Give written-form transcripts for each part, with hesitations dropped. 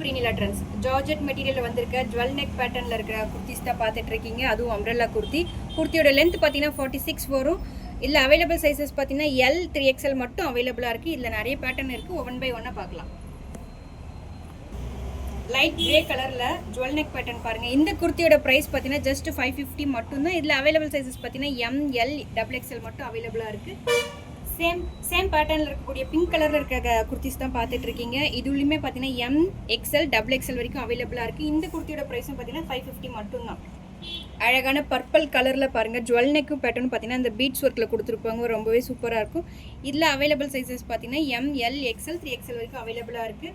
Prenila trends Georgette material வந்திருக்க jewel neck patternல இருக்கிற kurtis தான் பார்த்துட்டு இருக்கீங்க. அதுவும் umbrella kurti. kurtiயோட length பாத்தீங்கன்னா 46 வரும். இல்ல available sizes பாத்தீங்கன்னா L 3XL மட்டும் available இருக்கு. இதுல நிறைய pattern இருக்கு. one by one பார்க்கலாம். light gray கலர்ல jewel neck pattern பாருங்க. இந்த kurtiயோட price பாத்தீங்கன்னா just 550 மட்டும் தான். இதுல available sizes பாத்தீங்கன்னா M L XXL மட்டும் available இருக்கு. சேம் பேட்டர்ன்ல இருக்கக்கூடிய பிங்க் கலர்ல இருக்க குர்த்திஸ் தான் பார்த்துட்டு இருக்கீங்க. இதுலயுமே பாத்தீங்கன்னா M XL XXL வரைக்கும் அவைலபிளா இருக்கு. இந்த குர்த்தியோட பிரைஸும் பாத்தீங்கன்னா 550 மட்டும் தான். அழகான பர்பிள் கலர்ல பாருங்க ஜுவல் நெக்கும் பேட்டர்ன் பாத்தீங்கன்னா இந்த பீட்ஸ் ஒர்க்ல கொடுத்துருப்பாங்க. ரொம்பவே சூப்பரா இருக்கும். இதுல அவைலபிள் சைஸஸ் பாத்தீங்கன்னா M L XL 3XL வரைக்கும் அவைலபிளா இருக்கு.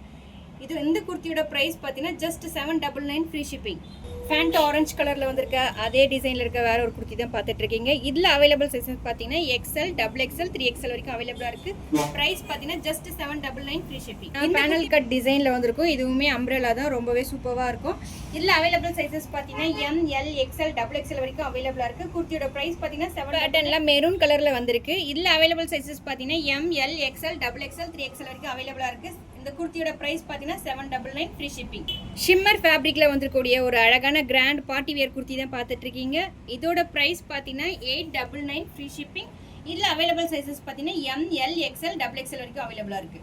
இந்த குர்த்தியோட பிரைஸ் பாத்தீங்கன்னா just 799 free shipping. Pant orange கலர்ல வந்திருக்க அதே டிசைன்ல இருக்க வேற ஒரு குர்த்தி தான் பார்த்துட்டு இருக்கீங்க. இதுல அவைலபிள் சைஸஸ் பாத்தீங்கன்னா XL XXL 3XL வரைக்கும் அவைலபிளா இருக்கு. பிரைஸ் பாத்தீங்கன்னா just 799 free shipping. Panel cut டிசைன்ல வந்திருக்கும். இதுவுமே அம்ப்ரெல்லா தான், ரொம்பவே சூப்பரா இருக்கும். இதுல அவைலபிள் சைஸஸ் பாத்தீங்கன்னா M L XL XXL வரைக்கும் அவைலபிளா இருக்கு. குர்த்தியோட பிரைஸ் பாத்தீங்கன்னா 7 பேட்டர்ன்ல மெரூன் கலர்ல வந்திருக்கு. இதுல அவைலபிள் சைஸஸ் பாத்தீங்கன்னா M L XL XXL 3XL வரைக்கும் அவைலபிளா இருக்கு. இந்த குர்த்தியோட பிரைஸ் பாத்தீங்கன்னா 799 ஃப்ரீ ஷிப்பிங். ஷிம்மர் ஃபேப்ரிக்ல வந்திருக்கக்கூடிய ஒரு அழகான கிராண்ட் பார்ட்டி வேர் குர்த்தி தான் பார்த்துட்டு இருக்கீங்க. இதோட பிரைஸ் பாத்தீங்கன்னா 899 ஃப்ரீ ஷிப்பிங். இதுல அவைலபிள் சைஸஸ் பாத்தீங்கன்னா M L XL XXL வரைக்கும் அவைலபிளா இருக்கு.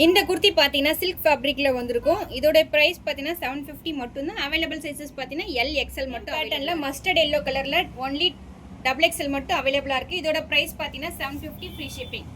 இந்த குர்த்தி பாத்தீங்கன்னா சில்க் ஃபேப்ரிக்ல வந்திருக்கும். இதோட பிரைஸ் பாத்தீங்கன்னா 750 மட்டும் தான். அவைலபிள் சைஸஸ் பாத்தீங்கன்னா L XL மட்டும். பேட்டர்ன்ல மஸ்டர்ட் எல்லோ கலர்ல only XXL மட்டும் அவைலபிளா இருக்கு. இதோட பிரைஸ் பாத்தீங்கன்னா 750 ஃப்ரீ ஷிப்பிங்.